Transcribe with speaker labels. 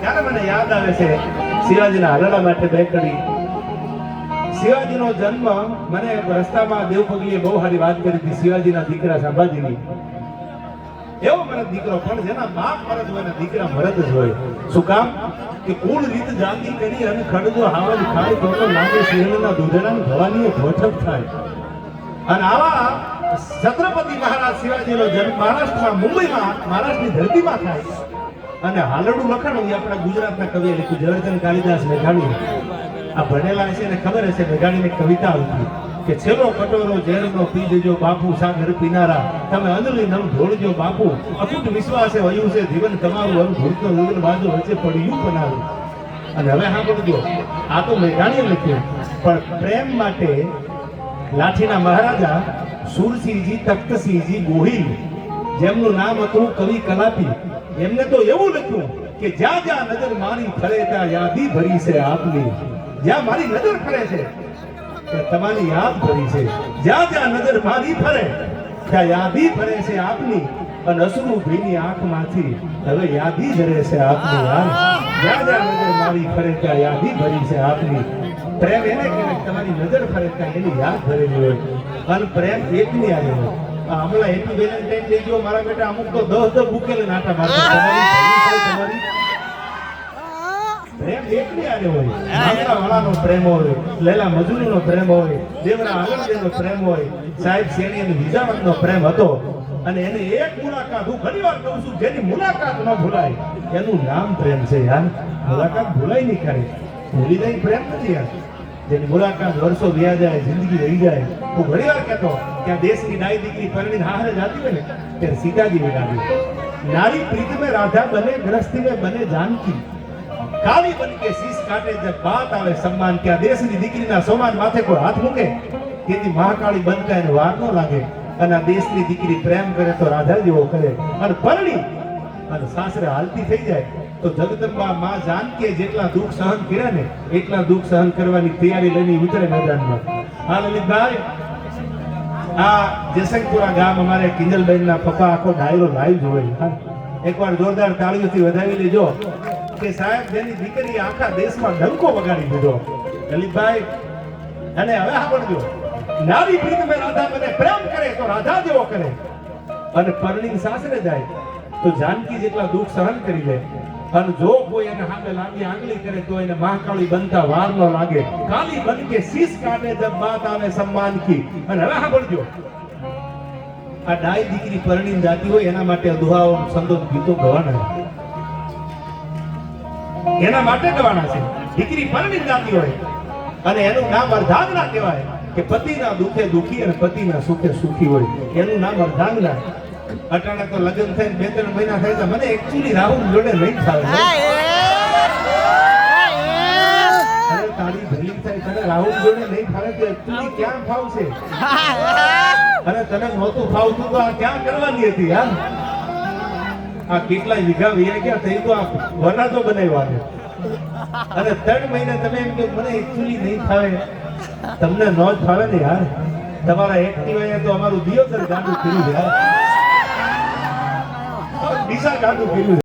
Speaker 1: ત્યારે મને યાદ આવે છે શિવાજીના હરણા માટે બે કરી. શિવાજીનો જન્મ મને રસ્તામાં દેવપગલીએ બહુ સારી વાત કરી હતી શિવાજીના દીકરા સંભાજીની. એવો મને દીકરો પણ જેના બાપ મરદ હોય ને દીકરા મરદ જ હોય. શું કામ કે કુળ રીત જાગી કરી અને ખડજો હાવજ ખાય તો લાંબે સિંહના દૂધડાની ભવાની ધોઠક થાય. અને આવા છત્રપતિ મહારાજ શિવાજીનો જન્મ મહારાષ્ટ્રમાં મુંબઈમાં મહારાષ્ટ્રની ધરતીમાં થાય. અને હાલડું લખાણું એ આપણા ગુજરાતના કવિએ લખ્યું ઝવેરચંદ કાલિદાસ મેઘાણી. આ ભણેલા છે ને ખબર હશે મેઘાણીની કવિતા આવતી કે છેલ્લો કટોરો ઝેરનો પી દેજો બાપુ સાગર પીનારા તમે અંજલિ નમ ઢોળજો બાપુ અખૂટ વિશ્વાસે વયું છે જીવન તમારું અન ભૂરતો જીવન બાજુ વચ્ચે પડ્યું બનાવ્યું. અને હવે સાંભળજો આ તો મેઘાણીએ લખ્યું પણ પ્રેમ માટે લાઠીના મહારાજા સુરસિંહજી તખ્તસિંહજી ગોહિલ જેમનું નામ હતું કવિ કલાપી એમને તો એવું લખ્યું કે જ્યાં જ્યાં નજર મારી ફરે ત્યાં યાદી ભરી છે આપની. જ્યાં મારી નજર ફરે છે ત્યાં તમારી યાદ ભરી છે. જ્યાં જ્યાં નજર મારી ફરે ત્યાં યાદી ભરે છે આપની. અને અસરુ ભીની આંખમાંથી હવે યાદી ભરે છે આપની. જ્યાં જ્યાં નજર મારી ફરે ત્યાં યાદી ભરી છે આપની. પ્રેમ એને કહેવાય તમારી નજર ફરે ત્યાં એની યાદ ભરેલી હોય. અને પ્રેમ એકની આવે હોય. હમણાં હેપી વેલેન્ટાઇન ડે જો મારા બેટા અમુક તો 10 બુકેલે નાટા મારતા તમારી પ્રેમ એકની આરે હોય. આંગણા વાળાનો પ્રેમ હોય, લેલા મજૂરીનો પ્રેમ હોય, દેવરા આંગણનો પ્રેમ હોય, સાહેબ શેરી અને વિજાવતનો પ્રેમ હતો. અને એને એક મુલાકાત હું ઘણીવાર કહું છું જેની મુલાકાત ન ભૂલાય એનું નામ પ્રેમ છે યાર. મુલાકાત ભૂલાય નહીં ખરી, ભૂલી જાય પ્રેમ નથી યાર. જેની મુલાકાત વર્ષો વ્યા જાય જિંદગી રહી જાય. હું ઘણીવાર કહેતો કે આ દેશની નાઈ દીકરી પરણીને હારે જાતી હોય ને ત્યારે સીતાજી વિરાજી. નારી પ્રીત में राधा बने गृहस्थी में बने जानकी काली बन के शीश काटे जब बात આવે सम्मान કે આ દેશની દીકરીના સોમાન માથે કોઈ હાથ મૂકે તેથી મહાકાળી બનતા એને વાર ન લાગે. અને આ દેશની દીકરી પ્રેમ કરે તો રાધા જેવો કરે. અને પરણી અને સાસરે હાલતી થઈ જાય તો જગદંબા માં જાનકી જેટલા દુઃખ સહન કર્યા ને એટલા દુઃખ સહન કરવાની તૈયારી લઈને ઉતરે મેદાનમાં. હા લલિતભાઈ આ જયસંગપુરા ગામ અમારે કિંજલબેનના પપ્પા આખો ડાયરો લાઈવ જોવે. એકવાર જોરદાર તાળીઓથી વધાવી લેજો કે સાહેબ જેની દીકરી આખા દેશમાં ડંકો વગાડી દીધો લલિતભાઈ. અને હવે સાંભળજો નારી પ્રીત મેં રાધા બને પ્રેમ કરે તો રાધા જેવો કરે. અને પરણી સાસરે જાય તો જાનકી જેટલા દુઃખ સહન કરી લે. અને જો કોઈ એને સામે લાંબી આંગળી કરે તો એને મહાકાળી બનતા વાર ન લાગે. કાલી બન કે શીશ કાઢે જબ બાત આવે સન્માન કી. અને હવે સાંભળજો આ ડાય દીકરી પરણીને જાતી હોય એના માટે દુહાઓ સંતો ગીતો ગવાના એના માટે ગવાના છે. દીકરી પરણીને જાતી હોય અને એનું નામ અર્ધાંગના કહેવાય કે પતિના દુઃખે દુખી અને પતિના સુખે સુખી હોય એનું નામ અર્ધાંગના. અટાણા તો લગ્ન થઈને 2-3 મહિના થાય તો મને એક્ચ્યુઅલી રાહુલ જોડે નહીં થાય. અરે તારી ભલી થાય તને રાહુલ જોડે નહીં ફાવે તો એક્ચ્યુઅલી ક્યાં ફાવશે? અને તને નહોતું ફાવતું તો આ ક્યાં કરવાની હતી યાર? આ કેટલાય વીઘા વીયા ગયા થઈ તો આ વરરાજો બનાવ્યા છે. અને 3 મહિના તમે એમ કે મને એક્ચ્યુઅલી નહીં ફાવે. તમને ન જ ફાવે ને યાર. તમારા એક્ટિવા તો અમારું દિયોદર ગાંડું કર્યું યાર. દિશા ગાંડું કર્યું.